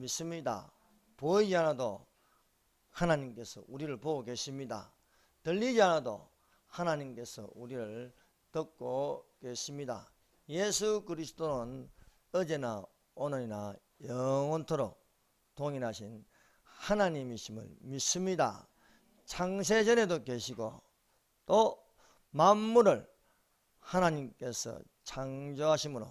믿습니다. 보이지 않아도 하나님께서 우리를 보고 계십니다. 들리지 않아도 하나님께서 우리를 듣고 계십니다. 예수 그리스도는 어제나 오늘이나 영원토록 동일하신 하나님이심을 믿습니다. 창세전에도 계시고 또 만물을 하나님께서 창조하심으로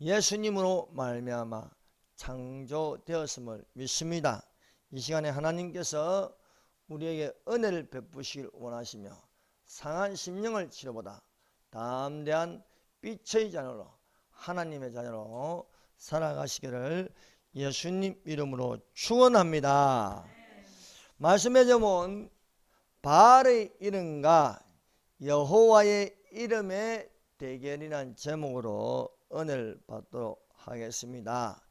예수님으로 말미암아 창조되었음을 믿습니다. 이 시간에 하나님께서 우리에게 은혜를 베푸시길 원하시며 상한 심령을 치료보다 담대한 빛의 자녀로 하나님의 자녀로 살아가시기를 예수님 이름으로 축원합니다. 말씀의 제목은 바알의 이름과 여호와의 이름의 대결이라는 제목으로 은혜를 받도록 하겠습니다.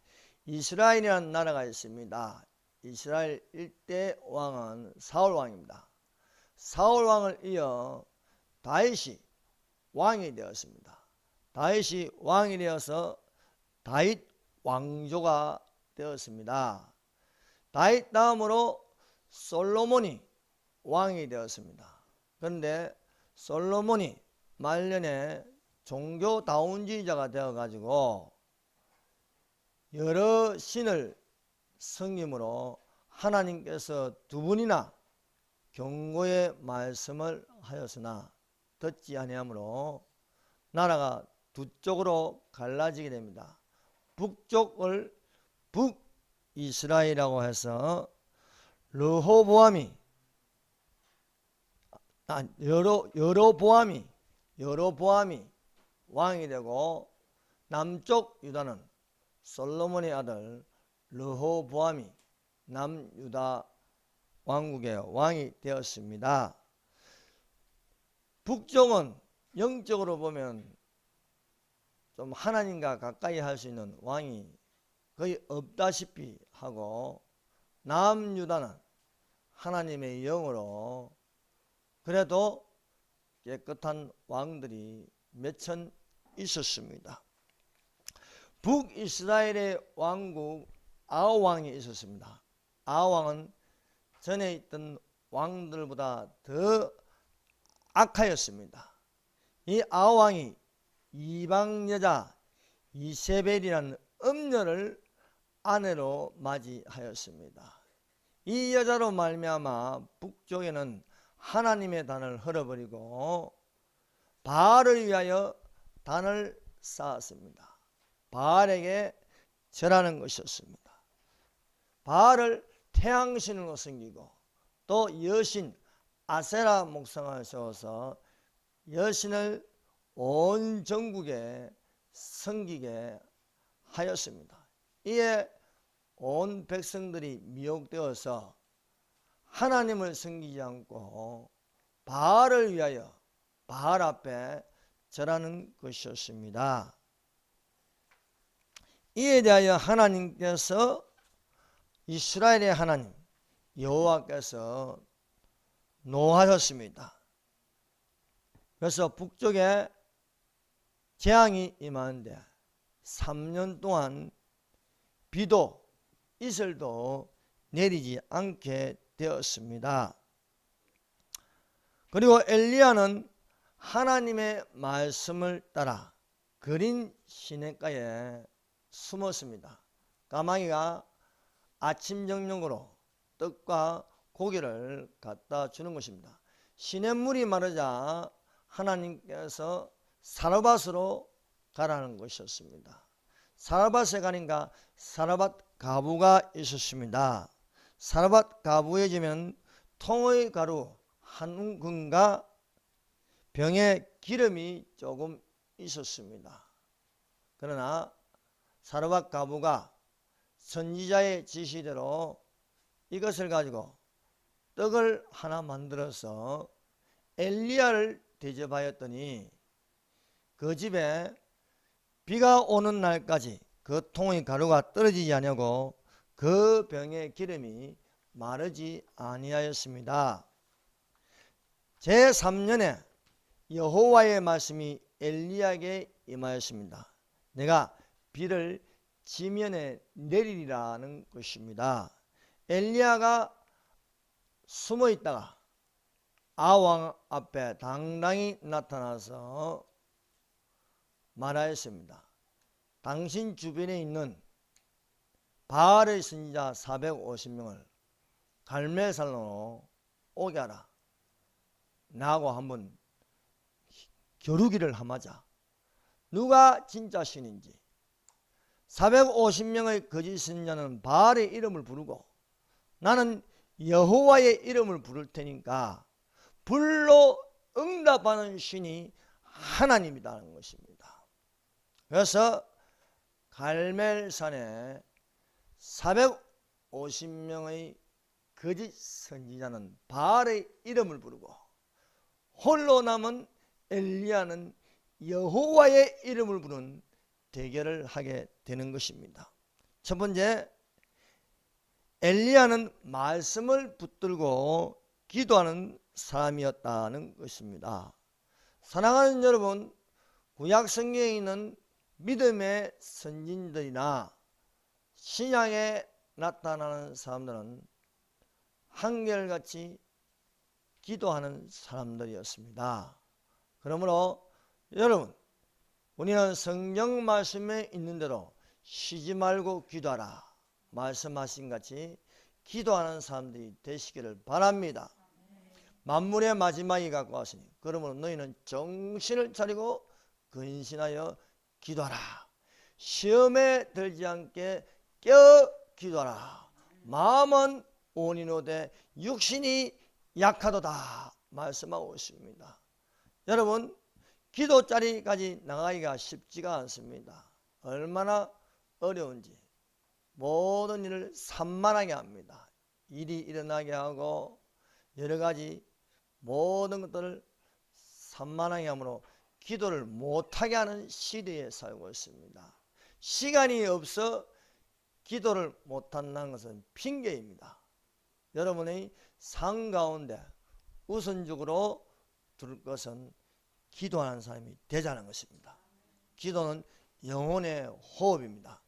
이스라엘이라는 나라가 있습니다. 이스라엘 일대 왕은 사울 왕입니다. 사울 왕을 이어 다윗이 왕이 되었습니다. 다윗이 왕이 되어서 다윗 왕조가 되었습니다. 다윗 다음으로 솔로몬이 왕이 되었습니다. 그런데 솔로몬이 말년에 종교다운주의자가 되어가지고 여러 신을 섬김으로 하나님께서 두 번이나 경고의 말씀을 하였으나 듣지 아니하므로 나라가 두 쪽으로 갈라지게 됩니다. 북쪽을 북이스라엘이라고 해서 르호보암이 여로보암이 왕이 되고 남쪽 유다는 솔로몬의 아들 르호보암이 남유다 왕국의 왕이 되었습니다. 북쪽은 영적으로 보면 좀 하나님과 가까이 할 수 있는 왕이 거의 없다시피 하고 남유다는 하나님의 영으로 그래도 깨끗한 왕들이 몇천 있었습니다. 북이스라엘의 왕국 아하왕이 있었습니다. 아하왕은 전에 있던 왕들보다 더 악하였습니다. 이 아하왕이 이방 여자 이세벨이라는 음녀를 아내로 맞이하였습니다. 이 여자로 말미암아 북쪽에는 하나님의 단을 헐어버리고 바알을 위하여 단을 쌓았습니다. 바알에게 절하는 것이었습니다. 바알을 태양신으로 섬기고 또 여신 아세라 목상을 세워서 여신을 온 전국에 섬기게 하였습니다. 이에 온 백성들이 미혹되어서 하나님을 섬기지 않고 바알을 위하여 바알 앞에 절하는 것이었습니다. 이에 대하여 하나님께서 이스라엘의 하나님 여호와께서 노하셨습니다. 그래서 북쪽에 재앙이 임하는데 3년 동안 비도 이슬도 내리지 않게 되었습니다. 그리고 엘리야는 하나님의 말씀을 따라 그린 시냇가에 숨었습니다. 까마귀가 아침 정령으로 떡과 고기를 갖다 주는 것입니다. 시냇물이 마르자 하나님께서 사르밧으로 가라는 것이었습니다. 사르밧에 가니까 사르밧 가부가 있었습니다. 사르밧 가부에 지면 통의 가루 한 움큼과 병에 기름이 조금 있었습니다. 그러나 사르밧 가부가 선지자의 지시대로 이것을 가지고 떡을 하나 만들어서 엘리야를 대접하였더니 그 집에 비가 오는 날까지 그 통의 가루가 떨어지지 아니하고 그 병의 기름이 마르지 아니하였습니다. 제3년에 여호와의 말씀이 엘리야에게 임하였습니다. 내가 비를 지면에 내리리라는 것입니다. 엘리야가 숨어 있다가 아왕 앞에 당당히 나타나서 말하였습니다. 당신 주변에 있는 바알의 선지자 450명을 갈멜산으로 오게 하라. 나하고 한번 겨루기를 함하자. 누가 진짜 신인지. 450명의 거짓 선지자는 바알의 이름을 부르고 나는 여호와의 이름을 부를 테니까 불로 응답하는 신이 하나님이라는 것입니다. 그래서 갈멜산에 450명의 거짓 선지자는 바알의 이름을 부르고 홀로 남은 엘리야는 여호와의 이름을 부른 대결을 하게 되는 것입니다. 첫 번째, 엘리야는 말씀을 붙들고 기도하는 사람이었다는 것입니다. 사랑하는 여러분, 구약 성경에 있는 믿음의 선진들이나 신약에 나타나는 사람들은 한결같이 기도하는 사람들이었습니다. 그러므로 여러분, 우리는 성경 말씀에 있는 대로 쉬지 말고 기도하라 말씀하신 같이 기도하는 사람들이 되시기를 바랍니다. 만물의 마지막이 가까웠으니 그러므로 너희는 정신을 차리고 근신하여 기도하라. 시험에 들지 않게 깨어 기도하라. 마음은 온이노되 육신이 약하도다 말씀하고 있습니다. 여러분, 기도 자리까지 나가기가 쉽지가 않습니다. 얼마나 어려운지 모든 일을 산만하게 합니다. 일이 일어나게 하고 여러 가지 모든 것들을 산만하게 하므로 기도를 못하게 하는 시대에 살고 있습니다. 시간이 없어 기도를 못한다는 것은 핑계입니다. 여러분의 삶 가운데 우선적으로 둘 것은 기도하는 사람이 되자는 것입니다. 기도는 영혼의 호흡입니다.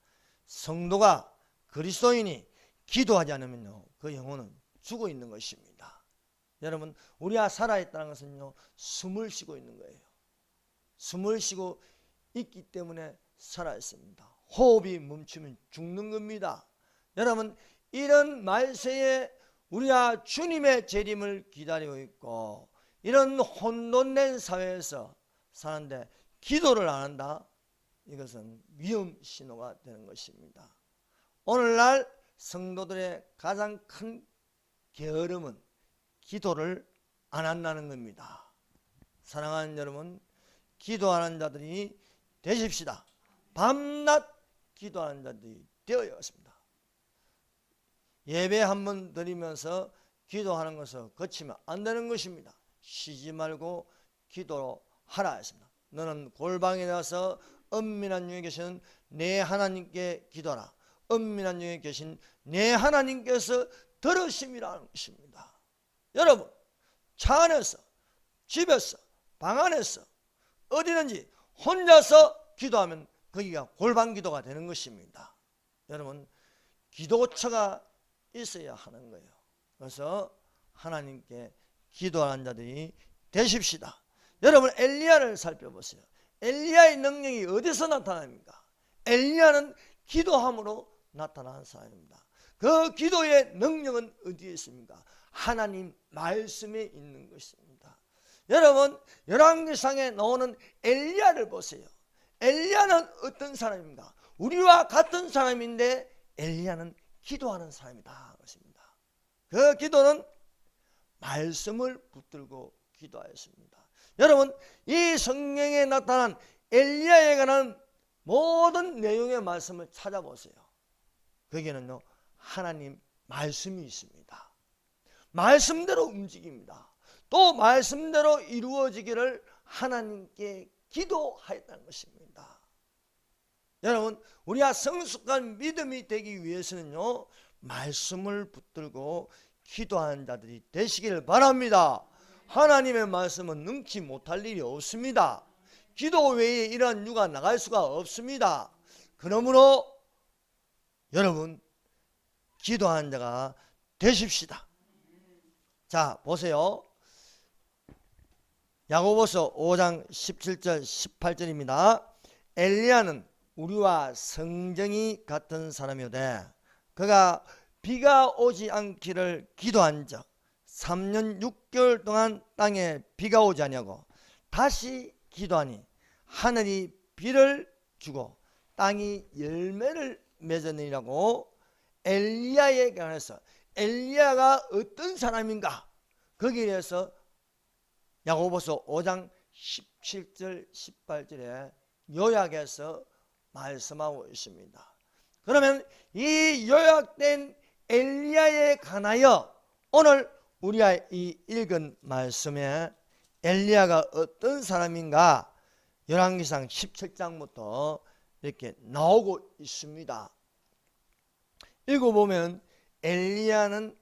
성도가 그리스도인이 기도하지 않으면요, 그 영혼은 죽어 있는 것입니다. 여러분, 우리가 살아있다는 것은요, 숨을 쉬고 있는 거예요. 숨을 쉬고 있기 때문에 살아있습니다. 호흡이 멈추면 죽는 겁니다. 여러분, 이런 말세에 우리가 주님의 재림을 기다리고 있고 이런 혼돈된 사회에서 사는데 기도를 안 한다? 이것은 위험 신호가 되는 것입니다. 오늘날 성도들의 가장 큰 게으름은 기도를 안 한다는 겁니다. 사랑하는 여러분, 기도하는 자들이 되십시다. 밤낮 기도하는 자들이 되어야 했습니다. 예배 한번 드리면서 기도하는 것을 거치면 안 되는 것입니다. 쉬지 말고 기도하라 했습니다. 너는 골방에 나서 은밀한 중에 계신 내 하나님께 기도하라. 은밀한 중에 계신 내 하나님께서 들으심이라는 것입니다. 여러분, 차 안에서, 집에서, 방 안에서 어디든지 혼자서 기도하면 거기가 골방 기도가 되는 것입니다. 여러분, 기도처가 있어야 하는 거예요. 그래서 하나님께 기도하는 자들이 되십시다. 여러분, 엘리야를 살펴보세요. 엘리야의 능력이 어디서 나타납니까? 엘리야는 기도함으로 나타나는 사람입니다. 그 기도의 능력은 어디에 있습니까? 하나님 말씀에 있는 것입니다. 여러분, 열왕기상에 나오는 엘리야를 보세요. 엘리야는 어떤 사람입니까? 우리와 같은 사람인데 엘리야는 기도하는 사람이다. 것입니다. 그 기도는 말씀을 붙들고 기도하였습니다. 여러분, 이 성경에 나타난 엘리야에 관한 모든 내용의 말씀을 찾아보세요. 거기에는요, 하나님 말씀이 있습니다. 말씀대로 움직입니다. 또 말씀대로 이루어지기를 하나님께 기도하였다는 것입니다. 여러분, 우리가 성숙한 믿음이 되기 위해서는요, 말씀을 붙들고 기도하는 자들이 되시기를 바랍니다. 하나님의 말씀은 능치 못할 일이 없습니다. 기도 외에 이러한 유가 나갈 수가 없습니다. 그러므로 여러분 기도하는 자가 되십시다. 자, 보세요. 야고보서 5장 17절 18절입니다. 엘리야는 우리와 성정이 같은 사람이오되 그가 비가 오지 않기를 기도한 적 3년 6개월 동안 땅에 비가 오지 아니하고 다시 기도하니 하늘이 비를 주고 땅이 열매를 맺으니라고 엘리야에 관해서 엘리야가 어떤 사람인가 거기에 대해서 야고보서 5장 17절 18절에 요약해서 말씀하고 있습니다. 그러면 이 요약된 엘리야에 관하여 오늘 우리가 이 읽은 말씀에 엘리야가 어떤 사람인가 열왕기상 17장부터 이렇게 나오고 있습니다. 읽어보면 엘리야는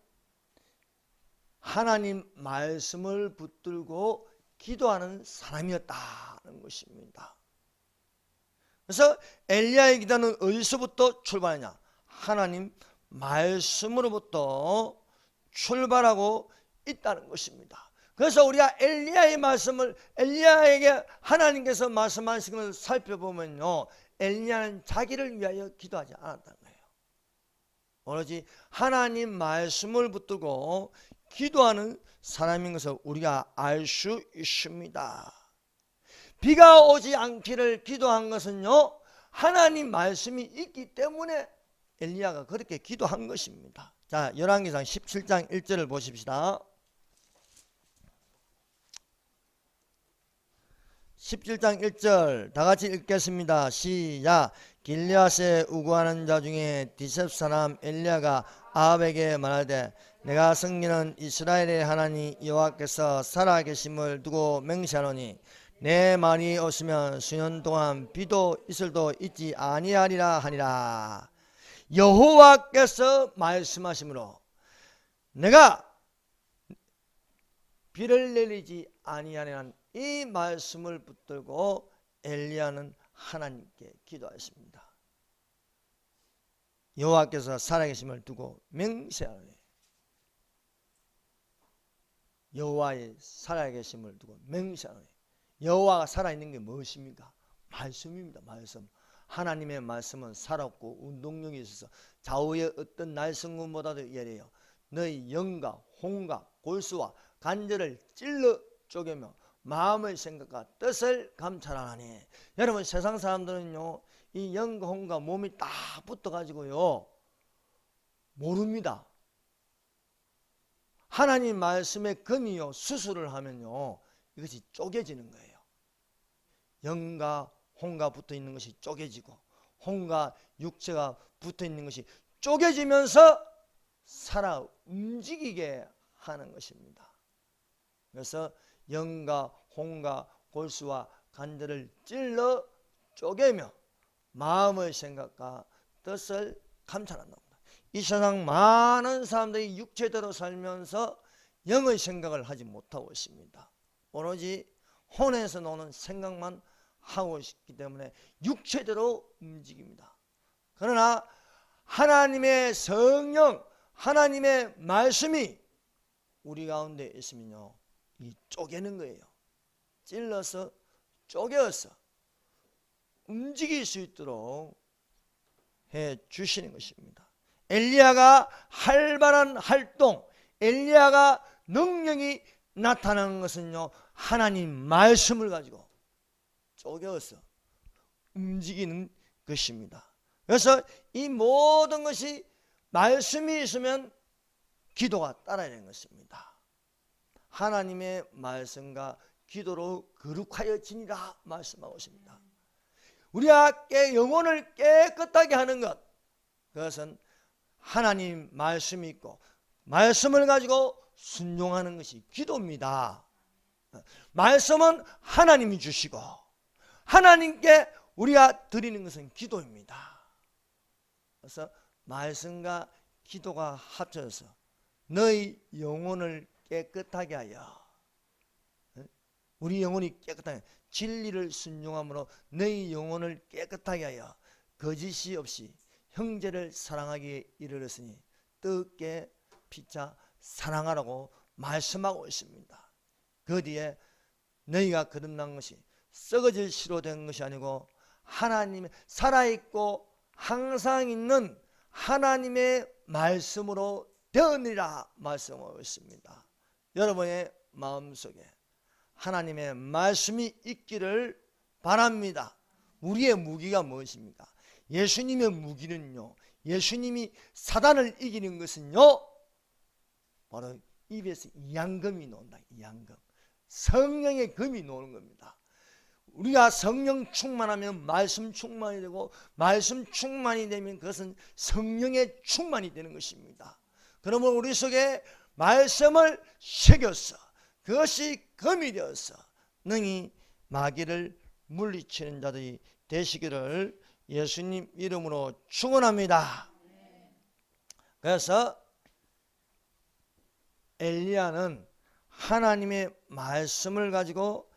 하나님 말씀을 붙들고 기도하는 사람이었다는 것입니다. 그래서 엘리야의 기도는 어디서부터 출발하냐? 하나님 말씀으로부터 출발하고 있다는 것입니다. 그래서 우리가 엘리야의 말씀을 엘리야에게 하나님께서 말씀하신 것을 살펴보면요, 엘리야는 자기를 위하여 기도하지 않았다는 거예요. 오로지 하나님 말씀을 붙들고 기도하는 사람인 것을 우리가 알 수 있습니다. 비가 오지 않기를 기도한 것은요, 하나님 말씀이 있기 때문에 엘리야가 그렇게 기도한 것입니다. 자, 열왕기상 17장 1절을 보십시다. 17장 1절 다 같이 읽겠습니다. 시작. 길르앗에 우구하는 자 중에 디셉 사람 엘리야가 아합에게 말하되 내가 섬기는 이스라엘의 하나님 여호와께서 살아계심을 두고 맹세하노니 내 말이 없으면 수년 동안 비도 이슬도 있지 아니하리라 하니라. 여호와께서 말씀하시므로 내가 비를 내리지 아니하리라는 이 말씀을 붙들고 엘리야는 하나님께 기도했습니다. 여호와께서 살아계심을 두고 맹세하노니 여호와의 살아계심을 두고 맹세하노니 여호와가 살아있는 게 무엇입니까? 말씀입니다. 말씀. 하나님의 말씀은 살았고 운동력이 있어서 좌우의 어떤 날성군보다도 예리해요. 너희 영과 혼과 골수와 관절을 찔러 쪼개며 마음의 생각과 뜻을 감찰하니. 여러분 세상 사람들은요 이 영과 혼과 몸이 딱 붙어가지고요 모릅니다. 하나님 말씀의 금이요 수술을 하면요 이것이 쪼개지는 거예요. 영과 혼과 붙어있는 것이 쪼개지고 혼과 육체가 붙어있는 것이 쪼개지면서 살아 움직이게 하는 것입니다. 그래서 영과 혼과 골수와 관절을 찔러 쪼개며 마음의 생각과 뜻을 감찰한답니다. 이 세상 많은 사람들이 육체대로 살면서 영의 생각을 하지 못하고 있습니다. 오로지 혼에서 나오는 생각만 하고 있기 때문에 육체대로 움직입니다. 그러나 하나님의 성령, 하나님의 말씀이 우리 가운데 있으면요 이 쪼개는 거예요. 찔러서 쪼개어서 움직일 수 있도록 해 주시는 것입니다. 엘리야가 활발한 활동, 엘리야가 능력이 나타나는 것은요 하나님 말씀을 가지고 쪼개어서 움직이는 것입니다. 그래서 이 모든 것이 말씀이 있으면 기도가 따라야 되는 것입니다. 하나님의 말씀과 기도로 거룩하여 지니라 말씀하고 있습니다. 우리가 영혼을 깨끗하게 하는 것, 그것은 하나님 말씀이 있고 말씀을 가지고 순종하는 것이 기도입니다. 말씀은 하나님이 주시고 하나님께 우리가 드리는 것은 기도입니다. 그래서 말씀과 기도가 합쳐서 너희 영혼을 깨끗하게 하여, 우리 영혼이 깨끗하게 진리를 순종함으로 너희 영혼을 깨끗하게 하여 거짓이 없이 형제를 사랑하기에 이르렀으니 뜻게 피차 사랑하라고 말씀하고 있습니다. 그 뒤에 너희가 거듭난 것이 썩어질 씨로 된 것이 아니고 하나님의 살아있고 항상 있는 하나님의 말씀으로 되었느니라 말씀하고 있습니다. 여러분의 마음속에 하나님의 말씀이 있기를 바랍니다. 우리의 무기가 무엇입니까? 예수님의 무기는요, 예수님이 사단을 이기는 것은요, 바로 입에서 이양금이 나온다. 이양금, 성령의 금이 나오는 겁니다. 우리가 성령 충만하면 말씀 충만이 되고, 말씀 충만이 되면 그것은 성령의 충만이 되는 것입니다. 그러면 우리 속에 말씀을 새겨서 그것이 금이 되어서 능히 마귀를 물리치는 자들이 되시기를 예수님 이름으로 축원합니다. 그래서 엘리야는 하나님의 말씀을 가지고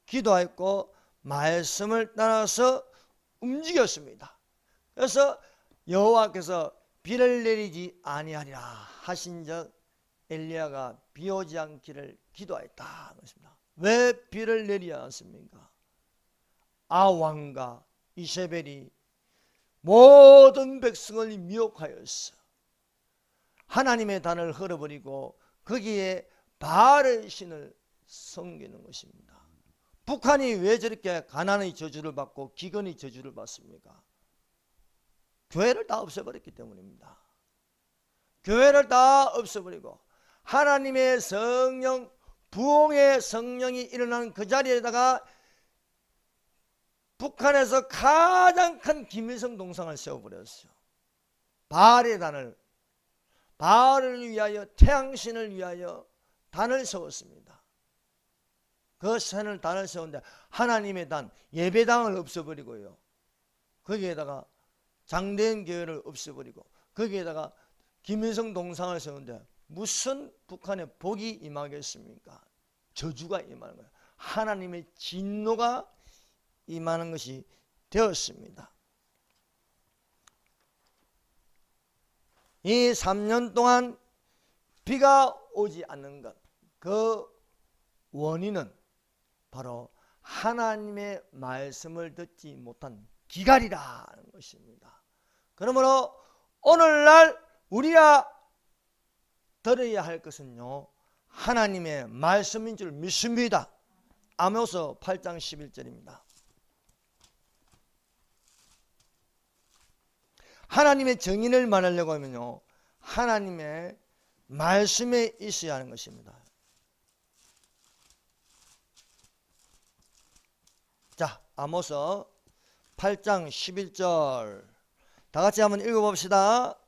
기도하였고 말씀을 따라서 움직였습니다. 그래서 여호와께서 비를 내리지 아니하리라 하신즉 엘리야가 비 오지 않기를 기도하였다. 왜 비를 내리지 않습니까? 아왕과 이세벨이 모든 백성을 미혹하였어. 하나님의 단을 흘어버리고 거기에 바알의 신을 섬기는 것입니다. 북한이 왜 저렇게 가난의 저주를 받고 기근의 저주를 받습니까? 교회를 다 없애버렸기 때문입니다. 교회를 다 없애버리고 하나님의 성령, 부흥의 성령이 일어나는 그 자리에다가 북한에서 가장 큰 김일성 동상을 세워버렸어요. 바알의 단을, 바알을 위하여, 태양신을 위하여 단을 세웠습니다. 그 산을 단을 세웠는데 하나님의 단, 예배당을 없애버리고요, 거기에다가 장대인 교회를 없애버리고 거기에다가 김일성 동상을 세우는데 무슨 북한에 복이 임하겠습니까? 저주가 임하는 거예요. 하나님의 진노가 임하는 것이 되었습니다. 이 3년 동안 비가 오지 않는 것, 그 원인은 바로 하나님의 말씀을 듣지 못한 기갈이라는 것입니다. 그러므로 오늘날 우리가 들어야 할 것은요, 하나님의 말씀인 줄 믿습니다. 아모스 8장 11절입니다. 하나님의 정의를 말하려고 하면요, 하나님의 말씀에 있어야 하는 것입니다. 자, 아모스 8장 11절 다 같이 한번 읽어봅시다.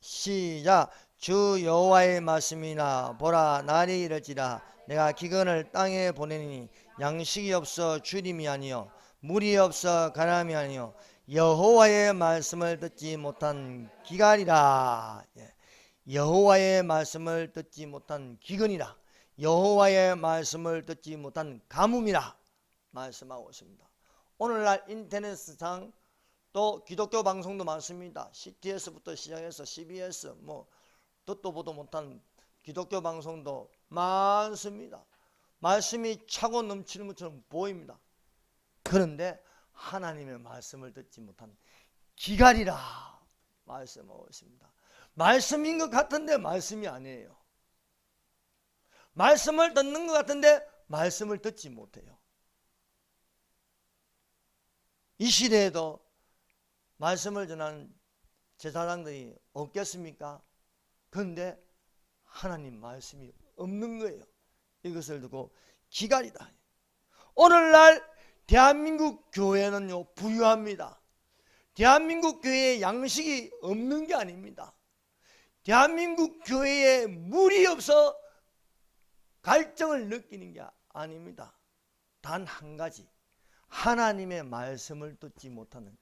시작. 주 여호와의 말씀이나 보라, 날이 이르지라 내가 기근을 땅에 보내니 양식이 없어 주림이 아니요 물이 없어 가람이 아니요 여호와의 말씀을 듣지 못한 기갈이라. 여호와의 말씀을 듣지 못한 기근이라, 여호와의 말씀을 듣지 못한 가뭄이라 말씀하고 있습니다. 오늘날 인터넷상 또 기독교 방송도 많습니다. CTS부터 시작해서 CBS, 듣도 보도 못한 기독교 방송도 많습니다. 말씀이 차고 넘치는 것처럼 보입니다. 그런데 하나님의 말씀을 듣지 못한 기갈이라 말씀하고 있습니다. 말씀인 것 같은데 말씀이 아니에요. 말씀을 듣는 것 같은데 말씀을 듣지 못해요. 이 시대에도 말씀을 전하는 제사장들이 없겠습니까? 그런데 하나님 말씀이 없는 거예요. 이것을 두고 기갈이다. 오늘날 대한민국 교회는요, 부유합니다. 대한민국 교회에 양식이 없는 게 아닙니다. 대한민국 교회에 물이 없어 갈증을 느끼는 게 아닙니다. 단 한 가지, 하나님의 말씀을 듣지 못하는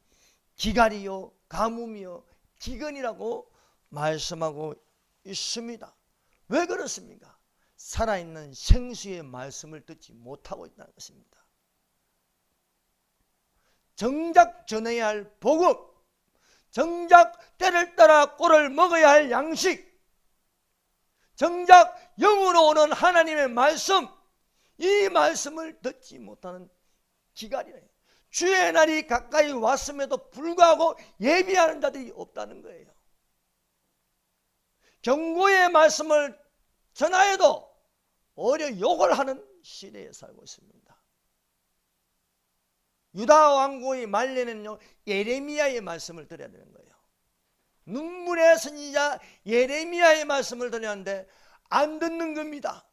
기갈이요, 가뭄이요, 기근이라고 말씀하고 있습니다. 왜 그렇습니까? 살아있는 생수의 말씀을 듣지 못하고 있다는 것입니다. 정작 전해야 할 복음, 정작 때를 따라 꼴을 먹어야 할 양식, 정작 영으로 오는 하나님의 말씀, 이 말씀을 듣지 못하는 기갈이네. 주의 날이 가까이 왔음에도 불구하고 예비하는 자들이 없다는 거예요. 경고의 말씀을 전하여도 오히려 욕을 하는 시대에 살고 있습니다. 유다 왕국의 말년에는요, 예레미야의 말씀을 들어야 되는 거예요. 눈물의 선지자 예레미야의 말씀을 들었는데 안 듣는 겁니다.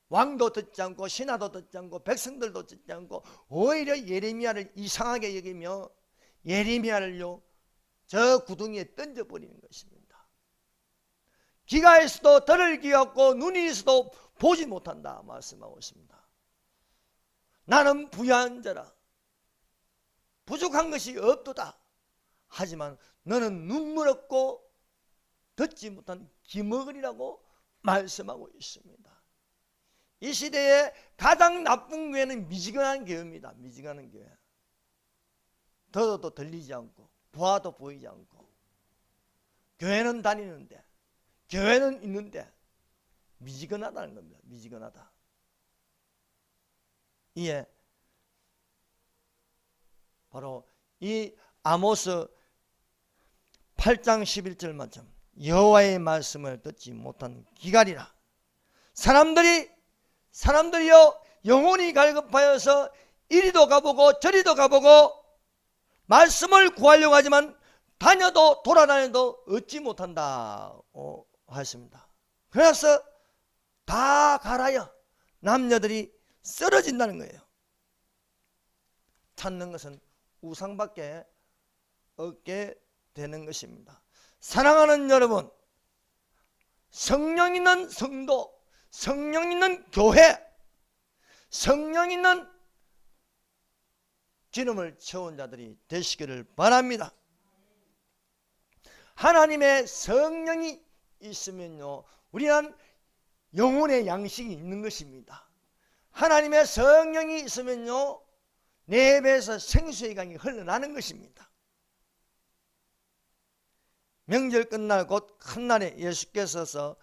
왕도 듣지 않고 신하도 듣지 않고 백성들도 듣지 않고 오히려 예레미야를 이상하게 여기며 예레미야를요, 저 구덩이에 던져버리는 것입니다. 귀가 있어도 들을 귀 없고 눈이 있어도 보지 못한다 말씀하고 있습니다. 나는 부유한 자라, 부족한 것이 없도다. 하지만 너는 눈물 없고 듣지 못한 기머거리라고 말씀하고 있습니다. 이 시대에 가장 나쁜 교회는 미지근한 교회입니다. 미지근한 교회. 들어도 들리지 않고 보아도 보이지 않고, 교회는 다니는데 교회는 있는데 미지근하다는 겁니다. 미지근하다. 이에 바로 이 아모스 8장 11절 말씀, 여호와의 말씀을 듣지 못한 기갈이라. 사람들이요 영혼이 갈급하여서 이리도 가보고 저리도 가보고 말씀을 구하려고 하지만 다녀도 돌아다녀도 얻지 못한다 하였습니다. 그래서 다 갈아요. 남녀들이 쓰러진다는 거예요. 찾는 것은 우상밖에 없게 되는 것입니다. 사랑하는 여러분, 성령 있는 성도, 성령 있는 교회, 성령 있는 기름을 채운 자들이 되시기를 바랍니다. 하나님의 성령이 있으면요, 우리는 영혼의 양식이 있는 것입니다. 하나님의 성령이 있으면요, 내 배에서 생수의 강이 흘러나는 것입니다. 명절 끝날 곧 큰 날에 예수께서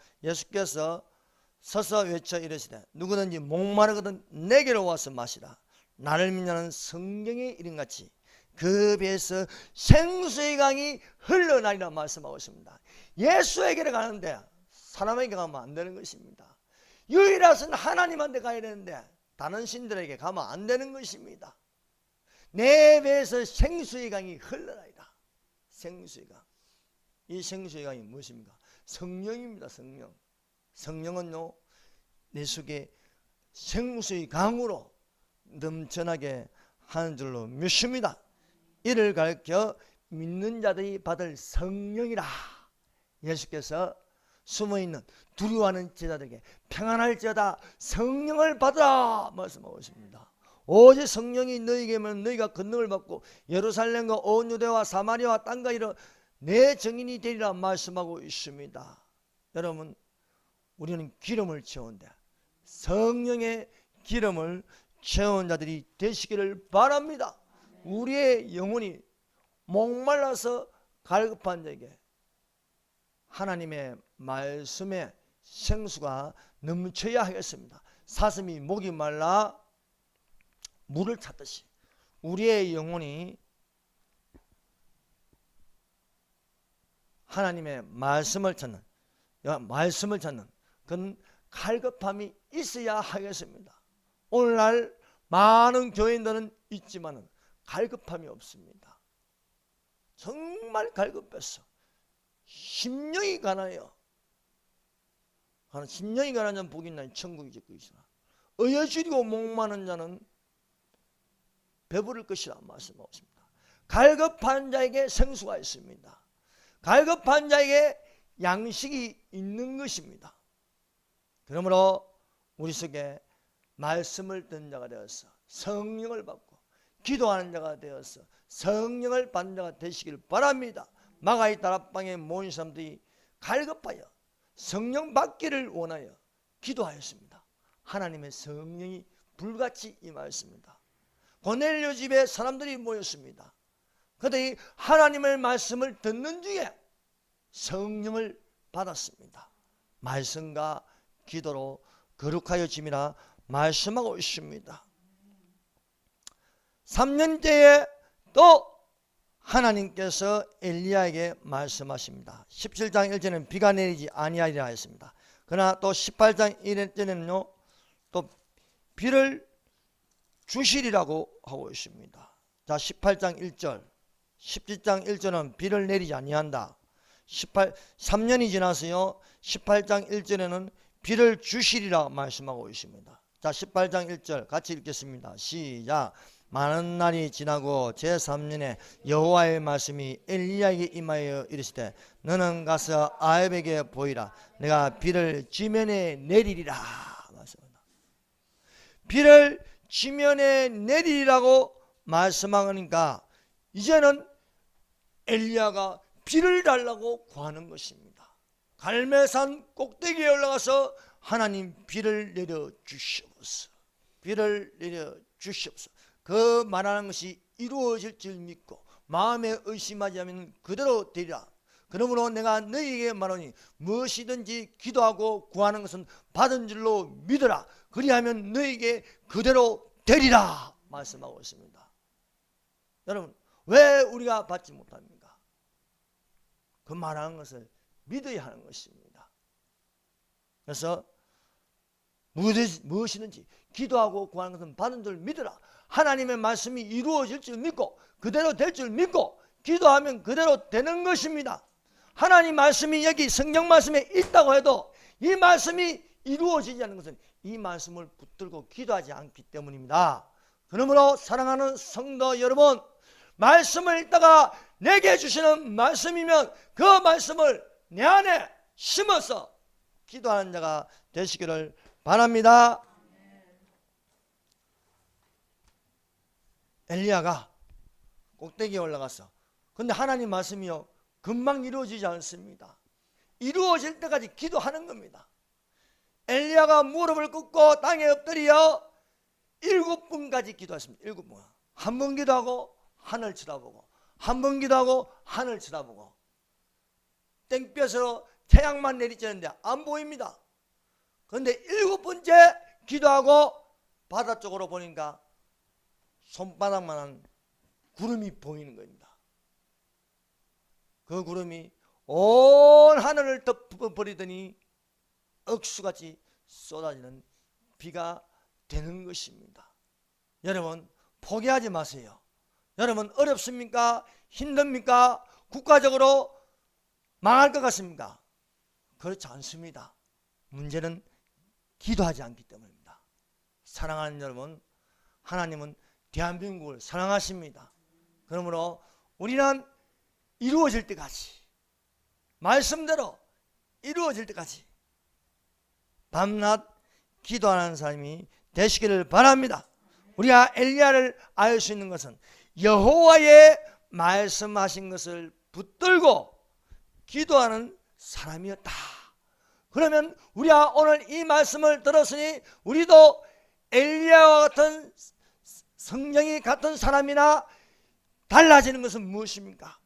서서 외쳐 이르시되 누구든지 목마르거든 내게로 와서 마시라. 나를 믿는 자는 성경의 이름같이 그 배에서 생수의 강이 흘러나리라 말씀하고 있습니다. 예수에게로 가는데 사람에게 가면 안 되는 것입니다. 유일하신 하나님한테 가야 되는데 다른 신들에게 가면 안 되는 것입니다. 내 배에서 생수의 강이 흘러나리라. 생수의 강. 이 생수의 강이 무엇입니까? 성령입니다. 성령. 성령은요, 내 속에 생수의 강으로 넘쳐나게 하는 줄로 믿습니다. 이를 가르쳐 믿는 자들이 받을 성령이라. 예수께서 숨어있는 두려워하는 제자들에게 평안할지어다 성령을 받으라 말씀하고 있습니다. 오직 성령이 너희에게면 너희가 권능을 받고 예루살렘과 온 유대와 사마리아와 땅과 이르러 내 증인이 되리라 말씀하고 있습니다. 여러분, 우리는 기름을 채운데 성령의 기름을 채운 자들이 되시기를 바랍니다. 우리의 영혼이 목말라서 갈급한 자에게 하나님의 말씀의 생수가 넘쳐야 하겠습니다. 사슴이 목이 말라 물을 찾듯이 우리의 영혼이 하나님의 말씀을 찾는 그런 갈급함이 있어야 하겠습니다. 오늘날 많은 교인들은 있지만 갈급함이 없습니다. 정말 갈급했어. 심령이 가나요. 심령이 가난 자는 복이 있나니 천국이 제 것이라. 어여주리고 목마른 자는 배부를 것이라 말씀하고 있습니다. 갈급한 자에게 생수가 있습니다. 갈급한 자에게 양식이 있는 것입니다. 그러므로 우리 속에 말씀을 듣는 자가 되어서 성령을 받고 기도하는 자가 되어서 성령을 받는 자가 되시길 바랍니다. 마가의 다락방에 모인 사람들이 갈급하여 성령 받기를 원하여 기도하였습니다. 하나님의 성령이 불같이 임하였습니다. 고넬료 집에 사람들이 모였습니다. 그들이 하나님의 말씀을 듣는 중에 성령을 받았습니다. 말씀과 기도로 거룩하여짐이라 말씀하고 있습니다. 3년째에 또 하나님께서 엘리야에게 말씀하십니다. 17장 1절에는 비가 내리지 아니하리라 했습니다. 그러나 또 18장 1절에는요 또 비를 주시리라고 하고 있습니다. 자, 18장 1절 17장 1절은 비를 내리지 아니한다. 3년이 지나서요 18장 1절에는 비를 주시리라 말씀하고 있습니다. 자, 18장 1절 같이 읽겠습니다. 시작. 많은 날이 지나고 제3년에 여호와의 말씀이 엘리야에게 임하여 이르시되 너는 가서 아합에게 보이라. 내가 비를 지면에 내리리라. 말씀합니다. 비를 지면에 내리리라고 말씀하니까 이제는 엘리야가 비를 달라고 구하는 것입니다. 갈멜산 꼭대기에 올라가서 하나님 비를 내려 주시옵소서. 비를 내려 주시옵소서. 그 말하는 것이 이루어질 줄 믿고 마음에 의심하지 않으면 그대로 되리라. 그러므로 내가 너희에게 말하니 무엇이든지 기도하고 구하는 것은 받은 줄로 믿어라. 그리하면 너희에게 그대로 되리라 말씀하고 있습니다. 여러분, 왜 우리가 받지 못합니까? 그 말하는 것을 믿어야 하는 것입니다. 그래서 무엇이든지 기도하고 구하는 것은 받은 줄 믿어라. 하나님의 말씀이 이루어질 줄 믿고 그대로 될 줄 믿고 기도하면 그대로 되는 것입니다. 하나님 말씀이 여기 성경 말씀에 있다고 해도 이 말씀이 이루어지지 않는 것은 이 말씀을 붙들고 기도하지 않기 때문입니다. 그러므로 사랑하는 성도 여러분, 말씀을 읽다가 내게 주시는 말씀이면 그 말씀을 내 안에 심어서 기도하는 자가 되시기를 바랍니다. 엘리야가 꼭대기에 올라갔어. 근데 하나님 말씀이요 금방 이루어지지 않습니다. 이루어질 때까지 기도하는 겁니다. 엘리야가 무릎을 꿇고 땅에 엎드려 7분까지 기도했습니다. 7분. 한 번 기도하고 하늘 쳐다보고 한 번 기도하고 하늘 쳐다보고 땡볕으로 태양만 내리쬐는데 안 보입니다. 그런데 7번째 기도하고 바다 쪽으로 보니까 손바닥만한 구름이 보이는 겁니다. 그 구름이 온 하늘을 덮어버리더니 억수같이 쏟아지는 비가 되는 것입니다. 여러분, 포기하지 마세요. 여러분, 어렵습니까? 힘듭니까? 국가적으로 망할 것 같습니까? 그렇지 않습니다. 문제는 기도하지 않기 때문입니다. 사랑하는 여러분, 하나님은 대한민국을 사랑하십니다. 그러므로 우리는 이루어질 때까지, 말씀대로 이루어질 때까지 밤낮 기도하는 사람이 되시기를 바랍니다. 우리가 엘리야를 알 수 있는 것은 여호와의 말씀하신 것을 붙들고 기도하는 사람이었다. 그러면 우리가 오늘 이 말씀을 들었으니 우리도 엘리야와 같은 성령이 같은 사람이나 달라지는 것은 무엇입니까?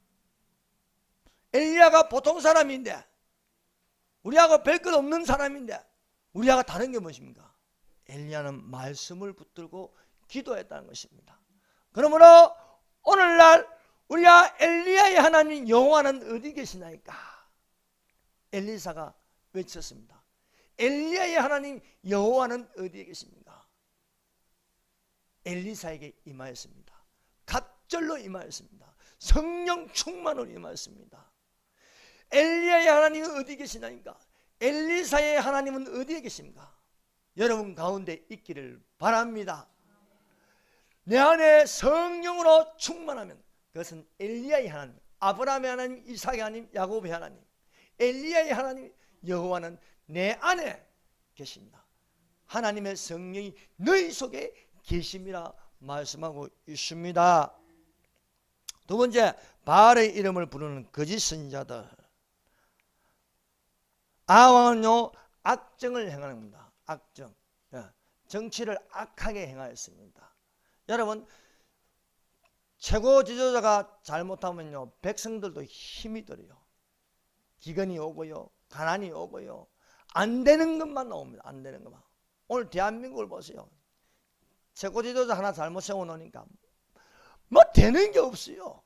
엘리야가 보통 사람인데 우리하고 별 것 없는 사람인데 우리하고 다른 게 무엇입니까? 엘리야는 말씀을 붙들고 기도했다는 것입니다. 그러므로 오늘날 우리가 엘리야의 하나님 여호와는 어디 계시나이까? 엘리사가 외쳤습니다. 엘리야의 하나님 여호와는 어디에 계십니까? 엘리사에게 임하였습니다. 갑절로 임하였습니다. 성령 충만으로 임하였습니다. 엘리야의 하나님은 어디 계시나이까? 엘리사의 하나님은 어디에 계십니까? 여러분 가운데 있기를 바랍니다. 내 안에 성령으로 충만하면 그것은 엘리야의 하나님, 아브라함의 하나님, 이삭의 하나님, 야곱의 하나님, 엘리야의 하나님 여호와는 내 안에 계십니다. 하나님의 성령이 너희 속에 계심이라 말씀하고 있습니다. 두 번째, 바알의 이름을 부르는 거짓 선지자들. 아왕은요 악정을 행하는 겁니다. 악정, 정치를 악하게 행하였습니다. 여러분, 최고 지도자가 잘못하면요, 백성들도 힘이 들어요. 기근이 오고요, 가난이 오고요, 안 되는 것만 나옵니다. 안 되는 것만. 오늘 대한민국을 보세요. 최고 지도자 하나 잘못 세워놓으니까 뭐 되는 게 없어요.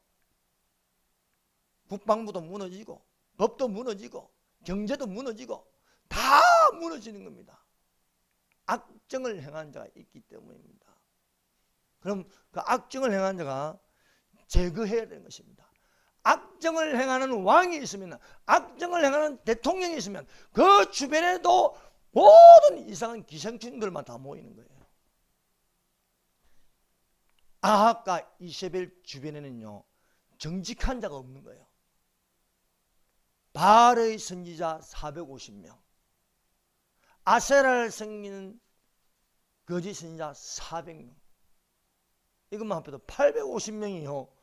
국방부도 무너지고, 법도 무너지고, 경제도 무너지고, 다 무너지는 겁니다. 악정을 행한 자가 있기 때문입니다. 그럼 그 악정을 행한 자가 제거해야 되는 것입니다. 악정을 행하는 왕이 있으면, 악정을 행하는 대통령이 있으면 그 주변에도 모든 이상한 기생충들만 다 모이는 거예요. 아합과 이세벨 주변에는요, 정직한 자가 없는 거예요. 바알의 선지자 450명, 아세라를 섬기는 거짓 선지자 400명, 이것만 합해도 850명이요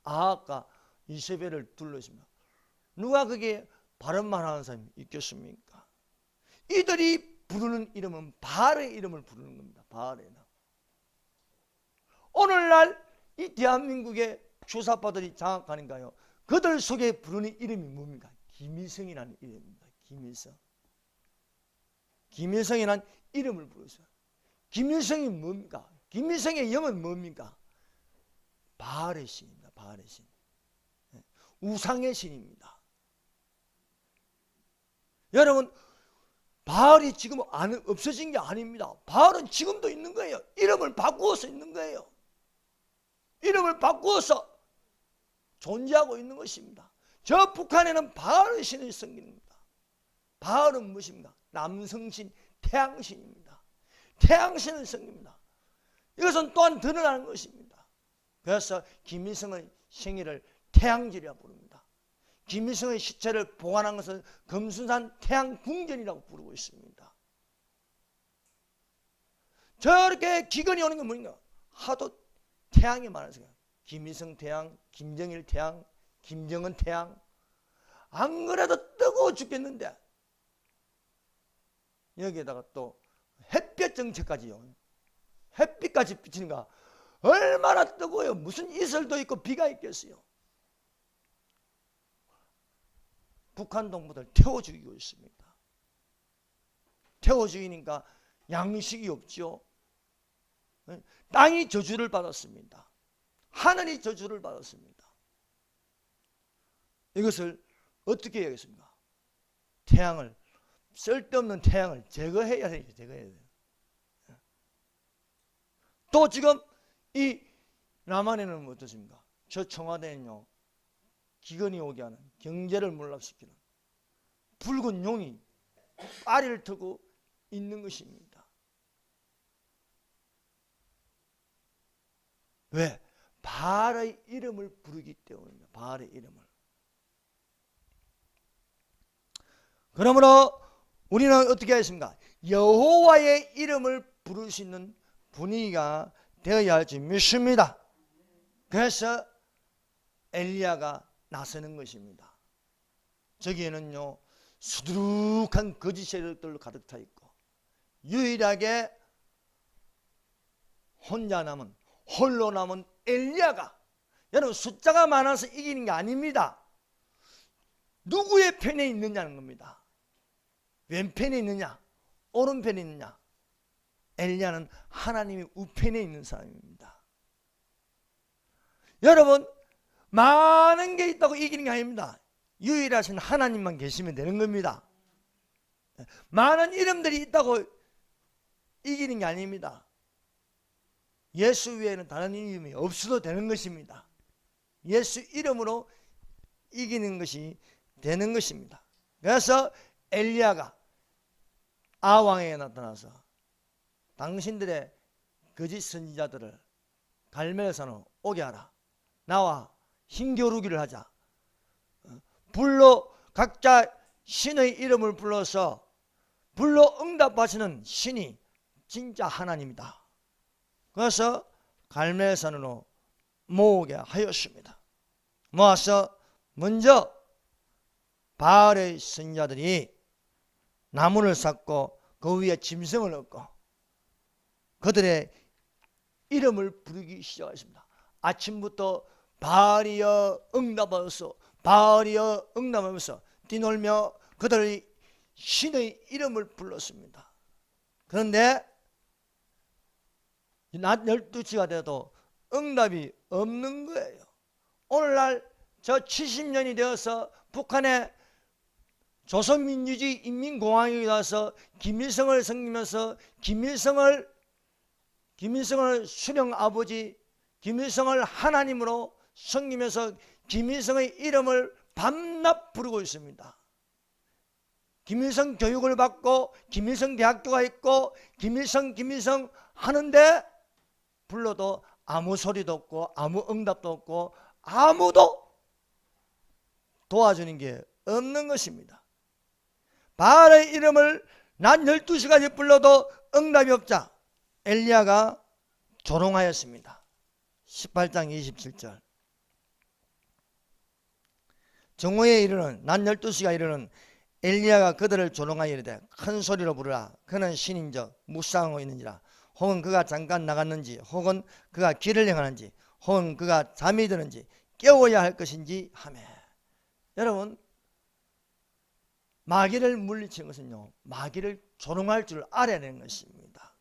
아합과 이세벨을 둘러있습니다. 누가 그게 바른말 하는 사람이 있겠습니까? 이들이 부르는 이름은 바알의 이름을 부르는 겁니다. 바알의 이름. 오늘날 이 대한민국의 주사파들이 장악하니까요, 그들 속에 부르는 이름이 뭡니까? 김일성이라는 이름입니다. 김일성. 김일성이라는 이름을 부르세요. 김일성이 뭡니까? 김일성의 영은 뭡니까? 바알의 신입니다. 바알의 신. 우상의 신입니다. 여러분, 바알이 지금 없어진 게 아닙니다. 바알은 지금도 있는 거예요. 이름을 바꾸어서 있는 거예요. 이름을 바꾸어서 존재하고 있는 것입니다. 저 북한에는 바알의 신을 섬깁니다. 바알은 무엇입니까? 남성신, 태양신입니다. 태양신을 섬깁니다. 이것은 또한 드러나는 것입니다. 그래서 김일성의 생일을 태양절이라고 부릅니다. 김일성의 시체를 보관한 것은 금순산 태양궁전이라고 부르고 있습니다. 저렇게 기근이 오는 게 뭐인가? 하도 태양이 많아서 김일성 태양, 김정일 태양, 김정은 태양. 안 그래도 뜨거워 죽겠는데 여기에다가 또 햇볕 정책까지요. 햇빛까지 비치니까 얼마나 뜨거워요. 무슨 이슬도 있고 비가 있겠어요. 북한 동무들 태워 죽이고 있습니다. 태워 죽이니까 양식이 없죠. 땅이 저주를 받았습니다. 하늘이 저주를 받았습니다. 이것을 어떻게 해야겠습니까? 태양을, 쓸데없는 태양을 제거해야 돼요. 제거해야 돼요. 또 지금 이 남한에는 어떻습니까? 저 청와대는요, 기근이 오게 하는, 경제를 몰락시키는 붉은 용이 빠리를 틀고 있는 것입니다. 왜? 바알의 이름을 부르기 때문입니다. 바알의 이름을. 그러므로 우리는 어떻게 하겠습니까? 여호와의 이름을 부를 수 있는 분위기가 되어야 할지 믿습니다. 그래서 엘리야가 나서는 것입니다. 저기에는요, 수두룩한 거짓 세력들로 가득 차 있고, 유일하게 홀로 남은 엘리야가, 여러분, 숫자가 많아서 이기는 게 아닙니다. 누구의 편에 있느냐는 겁니다. 왼편에 있느냐, 오른편에 있느냐. 엘리야는 하나님의 우편에 있는 사람입니다. 여러분, 많은 게 있다고 이기는 게 아닙니다. 유일하신 하나님만 계시면 되는 겁니다. 많은 이름들이 있다고 이기는 게 아닙니다. 예수 외에는 다른 이름이 없어도 되는 것입니다. 예수 이름으로 이기는 것이 되는 것입니다. 그래서 엘리야가 아왕에게 나타나서 당신들의 거짓 선지자들을 갈멜산으로 오게 하라. 나와 힘겨루기를 하자. 불러 각자 신의 이름을 불러서 불러 응답하시는 신이 진짜 하나님이다. 그래서 갈멜산으로 모으게 하였습니다. 모아서 먼저 바알의 선지자들이 나무를 쌓고 그 위에 짐승을 얹고 그들의 이름을 부르기 시작했습니다. 아침부터 바알이여 응답하소서, 바알이여 응답하소서 뛰놀며 그들의 신의 이름을 불렀습니다. 그런데 낮 12시가 돼도 응답이 없는 거예요. 오늘날 저 70년이 되어서 북한의 조선민주주의 인민공화국이 와서 김일성을 섬기면서 김일성을 수령 아버지, 김일성을 하나님으로 섬기면서 김일성의 이름을 밤낮 부르고 있습니다. 김일성 교육을 받고 김일성 대학교가 있고 김일성 하는데 불러도 아무 소리도 없고 아무 응답도 없고 아무도 도와주는 게 없는 것입니다. 바알의 이름을 낮 12시까지 불러도 응답이 없자 엘리야가 조롱하였습니다. 18장 27절. 정오에 이르는 낮 12시가 이르는 엘리야가 그들을 조롱하여 이르되 큰 소리로 부르라. 그는 신인적 묵상하고 있는지라. 혹은 그가 잠깐 나갔는지, 혹은 그가 길을 행하는지, 혹은 그가 잠이 드는지 깨워야 할 것인지 하매. 여러분, 마귀를 물리치는 것은요, 마귀를 조롱할 줄 알아야 되는 것입니다.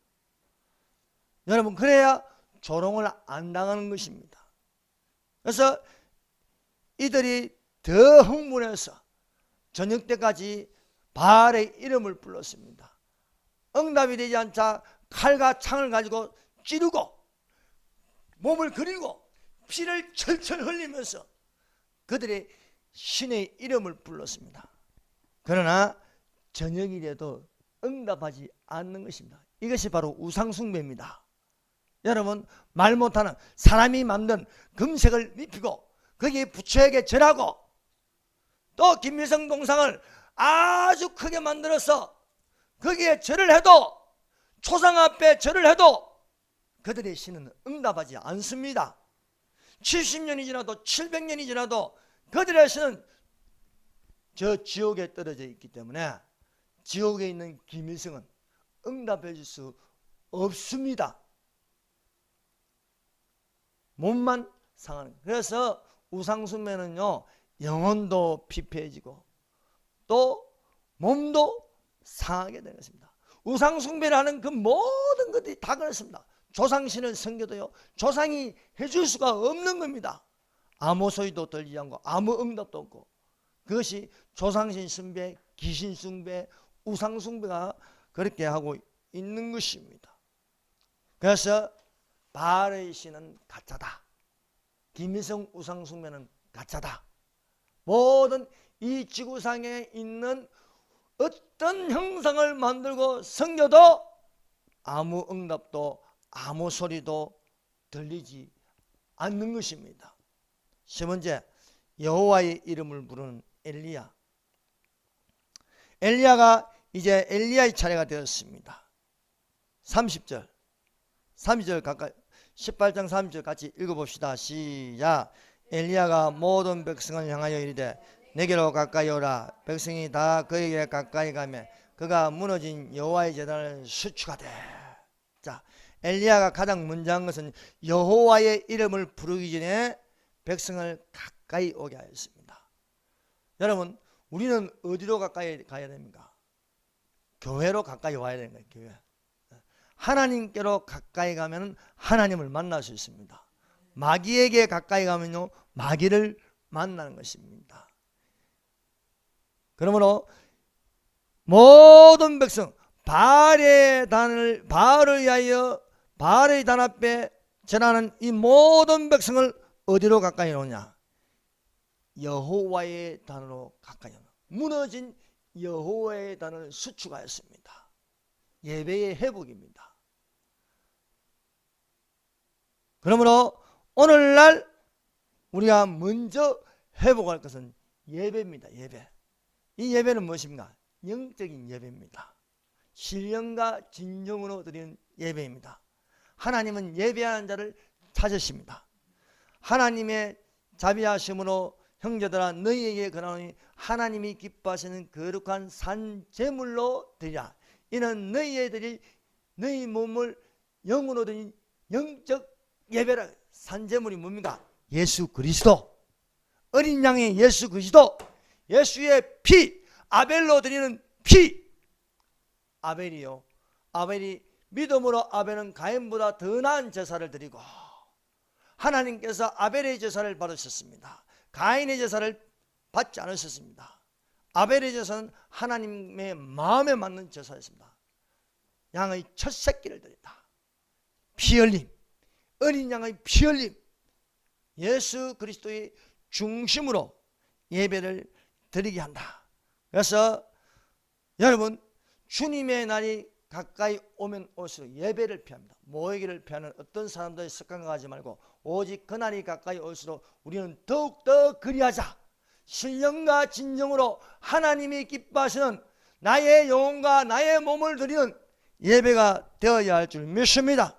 여러분, 그래야 조롱을 안 당하는 것입니다. 그래서 이들이 더 흥분해서 저녁 때까지 바알의 이름을 불렀습니다. 응답이 되지 않자 칼과 창을 가지고 찌르고 몸을 그리고 피를 철철 흘리면서 그들의 신의 이름을 불렀습니다. 그러나 저녁이 돼도 응답하지 않는 것입니다. 이것이 바로 우상숭배입니다. 여러분, 말 못하는 사람이 만든 금색을 입히고 거기에 부처에게 절하고 또 김일성 동상을 아주 크게 만들어서 거기에 절을 해도, 초상 앞에 절을 해도 그들의 신은 응답하지 않습니다. 70년이 지나도 700년이 지나도 그들의 신은 저 지옥에 떨어져 있기 때문에 지옥에 있는 김일성은 응답해 줄 수 없습니다. 몸만 상하는. 그래서 우상숭배는요, 영혼도 피폐해지고 또 몸도 상하게 되는 것입니다. 우상숭배라는 그 모든 것들이 다 그렇습니다. 조상신을 섬겨도요, 조상이 해줄 수가 없는 겁니다. 아무 소리도 들리지 않고 아무 응답도 없고, 그것이 조상신 숭배, 귀신 숭배, 우상 숭배가 그렇게 하고 있는 것입니다. 그래서 바알의 신은 가짜다, 김일성 우상 숭배는 가짜다. 모든 이 지구상에 있는 어떤 형상을 만들고 섬겨도 아무 응답도 아무 소리도 들리지 않는 것입니다. 세 번째, 여호와의 이름을 부르는 엘리야. 엘리야가 이제 엘리야의 차례가 되었습니다. 30절 가까이, 18장 30절 같이 읽어봅시다. 시작. 엘리야가 모든 백성을 향하여 이르되 내게로 가까이 오라. 백성이 다 그에게 가까이 가며 그가 무너진 여호와의 제단을 수축하되. 자, 엘리야가 가장 먼저 한 것은 여호와의 이름을 부르기 전에 백성을 가까이 오게 하였습니다. 여러분, 우리는 어디로 가까이 가야 됩니까? 교회로 가까이 와야 되는 거예요. 교회. 하나님께로 가까이 가면 하나님을 만날 수 있습니다. 마귀에게 가까이 가면요, 마귀를 만나는 것입니다. 그러므로 모든 백성, 바알의 위하여 바알의 단 앞에 전하는 이 모든 백성을 어디로 가까이 오냐? 여호와의 단으로 가까이 오냐? 무너진 여호와의 단을 수축하였습니다. 예배의 회복입니다. 그러므로 오늘날 우리가 먼저 회복할 것은 예배입니다. 예배. 이 예배는 무엇입니까? 영적인 예배입니다. 신령과 진정으로 드리는 예배입니다. 하나님은 예배하는 자를 찾으십니다. 하나님의 자비하심으로 형제들아 너희에게 그러하니 하나님이 기뻐하시는 거룩한 산 제물로 드리라. 이는 너희 몸을 영으로 드린 영적 예배라. 산제물이 뭡니까? 예수 그리스도, 어린 양의 예수 그리스도, 예수의 피, 아벨로 드리는 피. 아벨이요, 아벨이 믿음으로 아벨은 가인보다 더 나은 제사를 드리고 하나님께서 아벨의 제사를 받으셨습니다. 가인의 제사를 받지 않으셨습니다. 아벨의 제사는 하나님의 마음에 맞는 제사였습니다. 양의 첫 새끼를 드린다. 피 흘림, 어린 양의 피 흘림, 예수 그리스도의 중심으로 예배를 드리게 한다. 그래서 여러분, 주님의 날이 가까이 오면 올수록 예배를 피합니다. 모이기를 피하는 어떤 사람들의 습관과 하지 말고 오직 그날이 가까이 올수록 우리는 더욱더 그리하자. 신령과 진정으로 하나님이 기뻐하시는 나의 영혼과 나의 몸을 드리는 예배가 되어야 할 줄 믿습니다.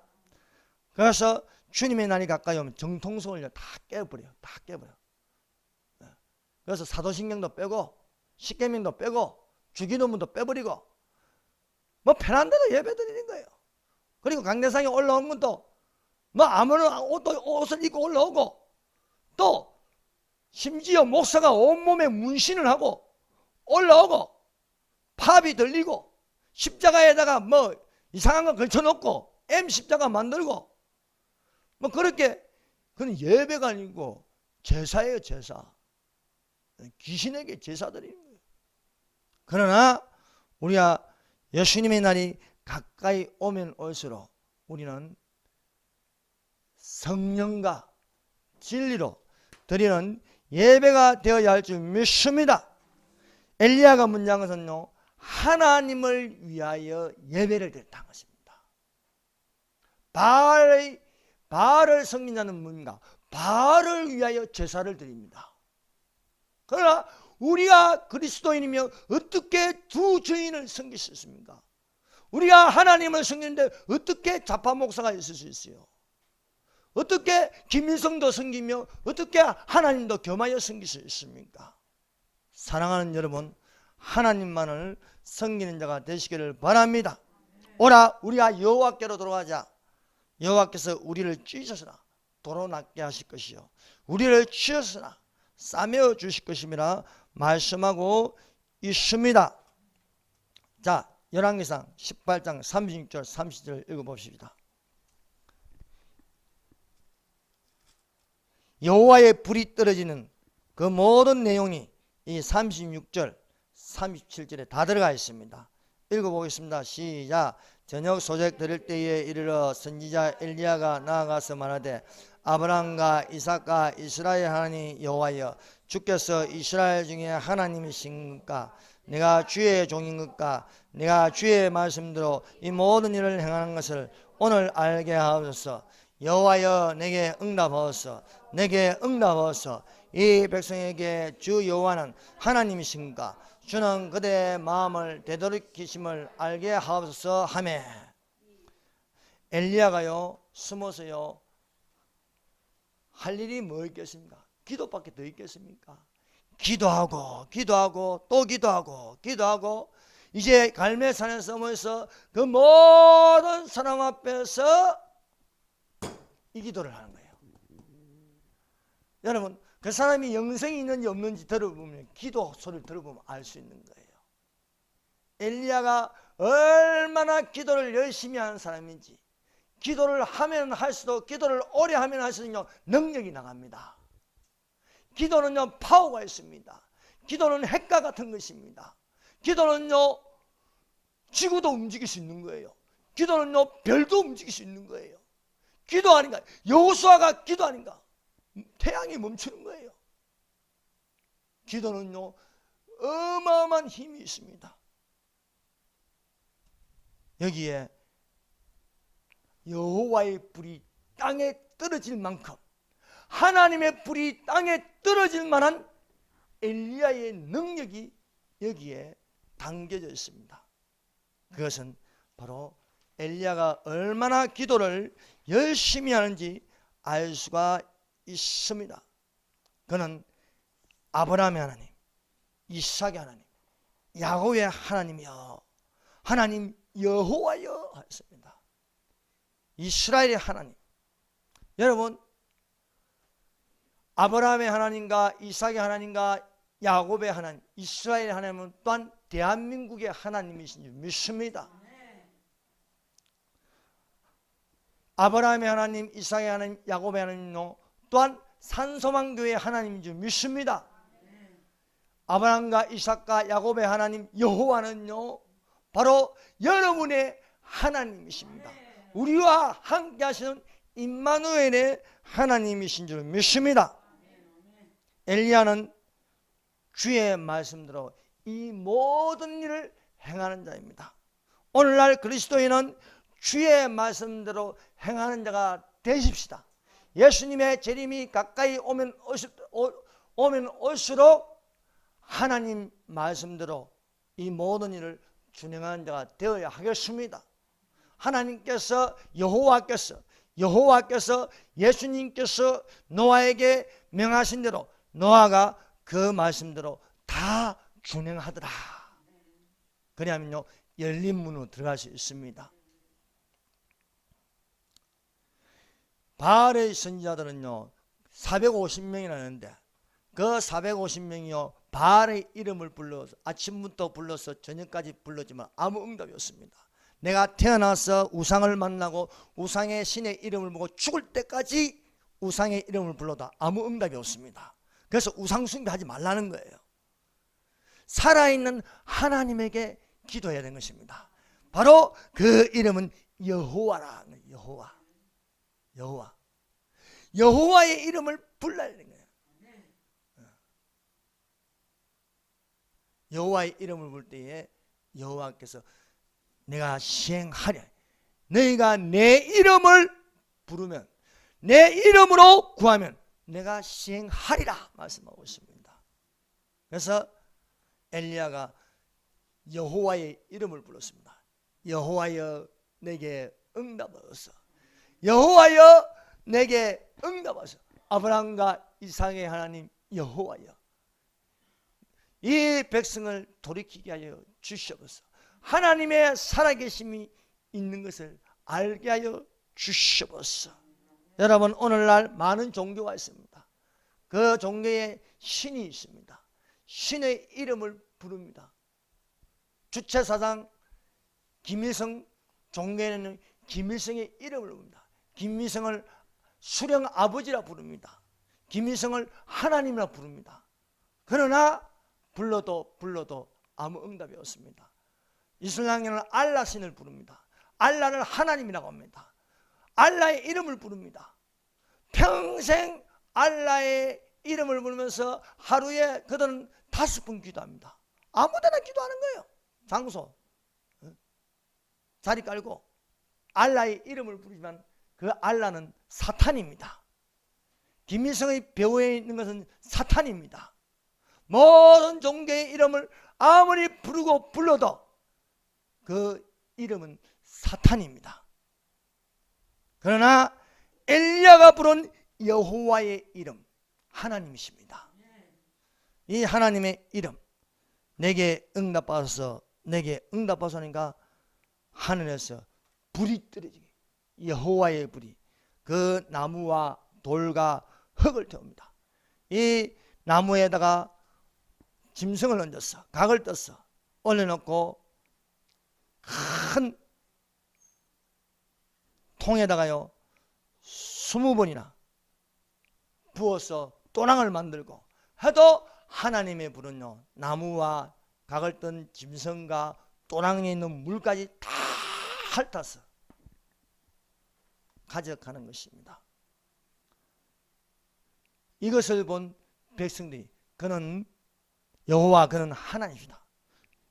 그래서 주님의 날이 가까이 오면 정통성을 다 깨버려요. 다 깨버려. 그래서 사도신경도 빼고 십계명도 빼고 주기도문도 빼버리고 뭐 편한 대로 예배 드리는 거예요. 그리고 강대상에 올라온 것도 뭐 아무나 옷을 입고 올라오고, 또 심지어 목사가 온몸에 문신을 하고 올라오고, 팝이 들리고 십자가에다가 뭐 이상한 거 걸쳐놓고 M 십자가 만들고 뭐 그렇게, 그건 예배가 아니고 제사예요. 제사. 귀신에게 제사 드리는 거예요. 그러나 우리가 예수님의 날이 가까이 오면 올수록 우리는 성령과 진리로 드리는 예배가 되어야 할 줄 믿습니다. 엘리야가 문제한 것은요, 하나님을 위하여 예배를 드렸다는 것입니다. 바알을 섬긴 자는 뭔가? 바알을 위하여 제사를 드립니다. 그러나 우리가 그리스도인이며 어떻게 두 주인을 섬길 수 있습니까? 우리가 하나님을 섬기는데 어떻게 좌파 목사가 있을 수 있어요? 어떻게 김일성도 섬기며 어떻게 하나님도 겸하여 섬길 수 있습니까? 사랑하는 여러분, 하나님만을 섬기는 자가 되시기를 바랍니다. 오라, 우리가 여호와께로 돌아가자. 여호와께서 우리를 찢으시나 도로 낫게 하실 것이요, 우리를 치으시나 싸매어 주실 것임이라 말씀하고 있습니다. 자, 열왕기상 18장 36절 30절 읽어봅시다. 여호와의 불이 떨어지는 그 모든 내용이 이 36절 37절에 다 들어가 있습니다. 읽어보겠습니다. 시작. 저녁 소식 들을 때에 이르러 선지자 엘리야가 나아가서 말하되, 아브라함과 이삭과 이스라엘 하나님 여호와여, 주께서 이스라엘 중에 하나님이신가? 내가 주의 종인 것과 내가 주의 말씀대로 이 모든 일을 행하는 것을 오늘 알게 하옵소서. 여호와여, 내게 응답하옵소서. 내게 응답하옵소서. 이 백성에게 주 여호와는 하나님이신가? 주는 그대의 마음을 되돌이키심을 알게 하옵소서 하매, 엘리야가요 숨어서요 할 일이 뭐 있겠습니까? 기도밖에 더 있겠습니까? 기도하고 기도하고 또 기도하고 기도하고, 이제 갈멜산에서 모여서 그 모든 사람 앞에서 이 기도를 하는 거예요. 여러분, 그 사람이 영생이 있는지 없는지 들어보면, 기도 소리를 들어보면 알 수 있는 거예요. 엘리야가 얼마나 기도를 열심히 하는 사람인지, 기도를 하면 할수록, 기도를 오래 하면 할수록 능력이 나갑니다. 기도는요 파워가 있습니다. 기도는 핵과 같은 것입니다. 기도는요 지구도 움직일 수 있는 거예요. 기도는요 별도 움직일 수 있는 거예요. 기도 아닌가? 여호수아가 기도 아닌가? 태양이 멈추는 거예요. 기도는요 어마어마한 힘이 있습니다. 여기에 여호와의 불이 땅에 떨어질 만큼, 하나님의 불이 땅에 떨어질 만한 엘리야의 능력이 여기에 담겨져 있습니다. 그것은 바로 엘리야가 얼마나 기도를 열심히 하는지 알 수가 있습니다. 그는 아브라함의 하나님, 이삭의 하나님, 야곱의 하나님이여, 하나님 여호와여 하였습니다. 이스라엘의 하나님. 여러분, 아브라함의 하나님과 이삭의 하나님과 야곱의 하나님, 이스라엘의 하나님은 또한 대한민국의 하나님이신 줄 믿습니다. 아브라함의 하나님, 이삭의 하나님, 야곱의 하나님 또한 산소망교회의 하나님인 줄 믿습니다. 아브라함과 이삭과 야곱의 하나님 여호와는요 바로 여러분의 하나님이십니다. 우리와 함께 하시는 임마누엘의 하나님이신 줄 믿습니다. 엘리야는 주의 말씀대로 이 모든 일을 행하는 자입니다. 오늘날 그리스도인은 주의 말씀대로 행하는 자가 되십시다. 예수님의 재림이 가까이 오면 올수록 하나님 말씀대로 이 모든 일을 준행하는 자가 되어야 하겠습니다. 하나님께서 여호와께서 예수님께서 노아에게 명하신 대로 노아가 그 말씀대로 다 준행하더라. 그래야면요 열린 문으로 들어갈 수 있습니다. 바알의 선지자들은요 450명이나 되는데 그 450명이요 바알의 이름을 불러서 아침부터 불러서 저녁까지 불렀지만 아무 응답이 없습니다. 내가 태어나서 우상을 만나고 우상의 신의 이름을 보고 죽을 때까지 우상의 이름을 불러도 아무 응답이 없습니다. 그래서 우상 숭배하지 말라는 거예요. 살아있는 하나님에게 기도해야 되는 것입니다. 바로 그 이름은 여호와라는 거예요. 여호와의 이름을 불러야 되는 거예요. 여호와의 이름을 부를 때에 여호와께서 내가 시행하랴. 너희가 내 이름을 부르면 내 이름으로 구하면 내가 시행하리라 말씀하고 있습니다. 그래서 엘리야가 여호와의 이름을 불렀습니다. 여호와여 내게 응답하소서. 여호와여 내게 응답하소서. 아브라함과 이삭의 하나님 여호와여 이 백성을 돌이키게 하여 주시옵소서. 하나님의 살아계심이 있는 것을 알게 하여 주시옵소서. 여러분 오늘날 많은 종교가 있습니다. 그 종교에 신이 있습니다. 신의 이름을 부릅니다. 주체사상 김일성 종교에는 김일성의 이름을 부릅니다. 김일성을 수령 아버지라 부릅니다. 김일성을 하나님이라 부릅니다. 그러나 불러도 아무 응답이 없습니다. 이슬람에는 알라 신을 부릅니다. 알라를 하나님이라고 합니다. 알라의 이름을 부릅니다. 평생 알라의 이름을 부르면서 하루에 그들은 5번 기도합니다. 아무데나 기도하는 거예요. 장소 자리 깔고 알라의 이름을 부르지만 그 알라는 사탄입니다. 김일성의 배후에 있는 것은 사탄입니다. 모든 종교의 이름을 아무리 부르고 불러도 그 이름은 사탄입니다. 그러나 엘리야가 부른 여호와의 이름 하나님이십니다. 이 하나님의 이름 내게 응답하소서 내게 응답하소니까 하늘에서 불이 떨어지게 여호와의 불이 그 나무와 돌과 흙을 태웁니다. 이 나무에다가 짐승을 얹었어. 각을 떴어. 올려놓고 큰 통에다가요 20번이나 부어서 또랑을 만들고 해도 하나님의 불은요 나무와 각을 뜬 짐승과 또랑에 있는 물까지 다 핥아서 가져가는 것입니다. 이것을 본 백성들이 그는 여호와 그는 하나님이다.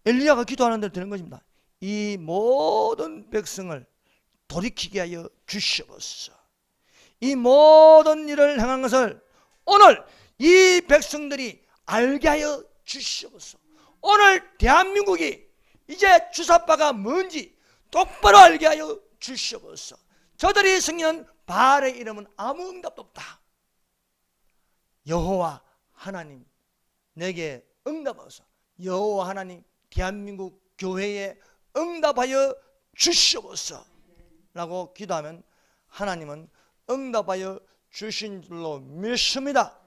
엘리야가 기도하는 대로 되는 것입니다. 이 모든 백성을 돌이키게 하여 주시옵소서. 이 모든 일을 행한 것을 오늘 이 백성들이 알게 하여 주시옵소서. 오늘 대한민국이 이제 주사바가 뭔지 똑바로 알게 하여 주시옵소서. 저들이 승리는 바알의 이름은 아무 응답도 없다. 여호와 하나님 내게 응답하소서. 여호와 하나님 대한민국 교회에 응답하여 주시옵소서 라고 기도하면 하나님은 응답하여 주신 줄로 믿습니다.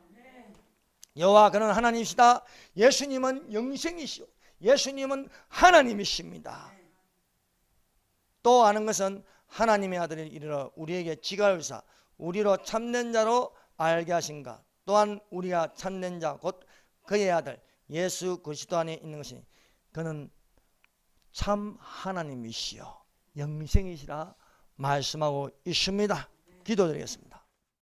여호와 그는 하나님이시다. 예수님은 영생이시오. 예수님은 하나님이십니다. 또 아는 것은 하나님의 아들이 이르러 우리에게 지가울사 우리로 참된 자로 알게 하신가. 또한 우리가 참된 자 곧 그의 아들 예수 그리스도 안에 있는 것이니 그는 참 하나님이시여 영생이시라 말씀하고 있습니다. 기도드리겠습니다.